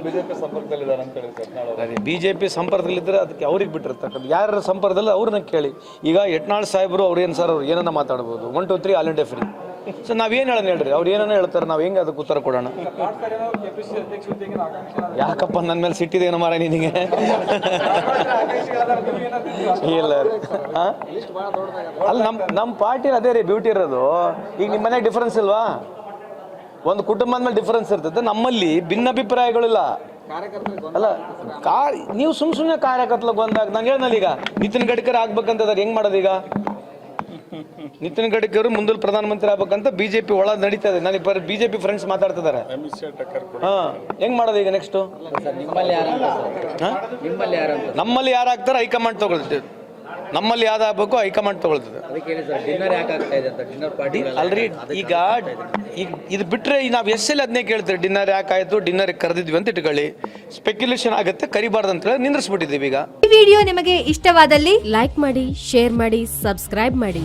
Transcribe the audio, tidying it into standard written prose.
BJP ಸಂಪರ್ಕದಲ್ಲಿದ್ದಾರೆ ಅಂತ ಹೇಳಿ ಯತ್ನಾಳ್ ಬಿಜೆಪಿ ಸಂಪರ್ಕದಲ್ಲಿದ್ದರೆ ಅದಕ್ಕೆ ಅವ್ರಿಗೆ ಬಿಟ್ಟಿರ್ತಕ್ಕಂಥ ಯಾರ ಸಂಪರ್ಕದಲ್ಲಿ ಅವ್ರನ್ನ ಕೇಳಿ. ಈಗ ಯತ್ನಾಳ್ ಸಾಹೇಬರು ಅವ್ರು ಏನು ಸರ್, ಅವ್ರು ಏನನ್ನ ಮಾತಾಡ್ಬೋದು, 1 2 3 ಆಲ್ ಇಂಡಿಯಾ ಫ್ರೀ. ಸೊ ನಾವೇನು ಹೇಳೋಣ ಹೇಳ್ರಿ, ಅವ್ರು ಏನನ್ನ ಹೇಳ್ತಾರೆ, ನಾವು ಹೆಂಗೆ ಅದಕ್ಕೆ ಉತ್ತರ ಕೊಡೋಣ? ಯಾಕಪ್ಪ ನನ್ನ ಮೇಲೆ ಸಿಟ್ಟಿದೇನೋ ಮಾರ ನಿನಗೆ? ಇಲ್ಲ ಅಲ್ಲ, ನಮ್ಮ ಪಾರ್ಟಿ ಅದೇ ರೀ ಬ್ಯೂಟಿ ಇರೋದು. ಈಗ ನಿಮ್ಮ ಮನೆಗೆ ಡಿಫ್ರೆನ್ಸ್ ಇಲ್ವಾ? ಒಂದು ಕುಟುಂಬದ ಮೇಲೆ ಡಿಫ್ರೆನ್ಸ್ ಇರ್ತದೆ. ನಮ್ಮಲ್ಲಿ ಭಿನ್ನಾಭಿಪ್ರಾಯಗಳಿಲ್ಲ ಅಲ್ಲ. ನೀವು ಸುಮ್ಮನೆ ಕಾರ್ಯಕರ್ತರಿಗೆ ಬಂದಾಗ ನಾನು ಹೇಳ್ನಲ್ಲ, ಈಗ ನಿತಿನ್ ಗಡ್ಕರಿ ಆಗ್ಬೇಕಂತದಾರೆ, ಹೆಂಗ್ ಮಾಡೋದು? ಈಗ ನಿತಿನ್ ಗಡ್ಕರಿ ಮುಂದಲ್ ಪ್ರಧಾನಮಂತ್ರಿ ಆಗ್ಬೇಕಂತ ಬಿಜೆಪಿ ಒಳ ನಡೀತಾ ಇದೆ. ನನಗೆ ಬಿಜೆಪಿ ಫ್ರೆಂಡ್ಸ್ ಮಾತಾಡ್ತಿದ್ದಾರೆ. ಹೆಂಗ್ ಮಾಡೋದು ಈಗ ನೆಕ್ಸ್ಟ್? ನಮ್ಮಲ್ಲಿ ಯಾರಾಗ್ತಾರೆ ಹೈಕಮಾಂಡ್ ತಗೊಳ್ತದೆ. ನಮ್ಮಲ್ಲಿ ಯಾವ್ದಾಗಬೇಕು ಹೈಕಮಾಂಡ್ ತಗೊಳ್ತದೆ. ಅಲ್ರಿ, ಈಗ ಇದು ಬಿಟ್ರೆ ನಾವು ಎಷ್ಟೆಲ್ಲ ಅದನ್ನೇ ಕೇಳ್ತೀವಿ. ಡಿನ್ನರ್ ಯಾಕಾಯ್ತು, ಡಿನ್ನರ್ ಕರೆದಿದ್ವಿ ಅಂತ ಇಟ್ಕೊಳ್ಳಿ, ಸ್ಪೆಕ್ಯುಲೇಷನ್ ಆಗುತ್ತೆ, ಕರಿಬಾರ್ದು ಅಂತ ಹೇಳಿ ನಿಂದ್ರಿಸ್ಬಿಟ್ಟಿದ್ದೀವಿ. ಈಗ ಈ ವಿಡಿಯೋ ನಿಮಗೆ ಇಷ್ಟವಾದಲ್ಲಿ ಲೈಕ್ ಮಾಡಿ, ಶೇರ್ ಮಾಡಿ, ಸಬ್ಸ್ಕ್ರೈಬ್ ಮಾಡಿ.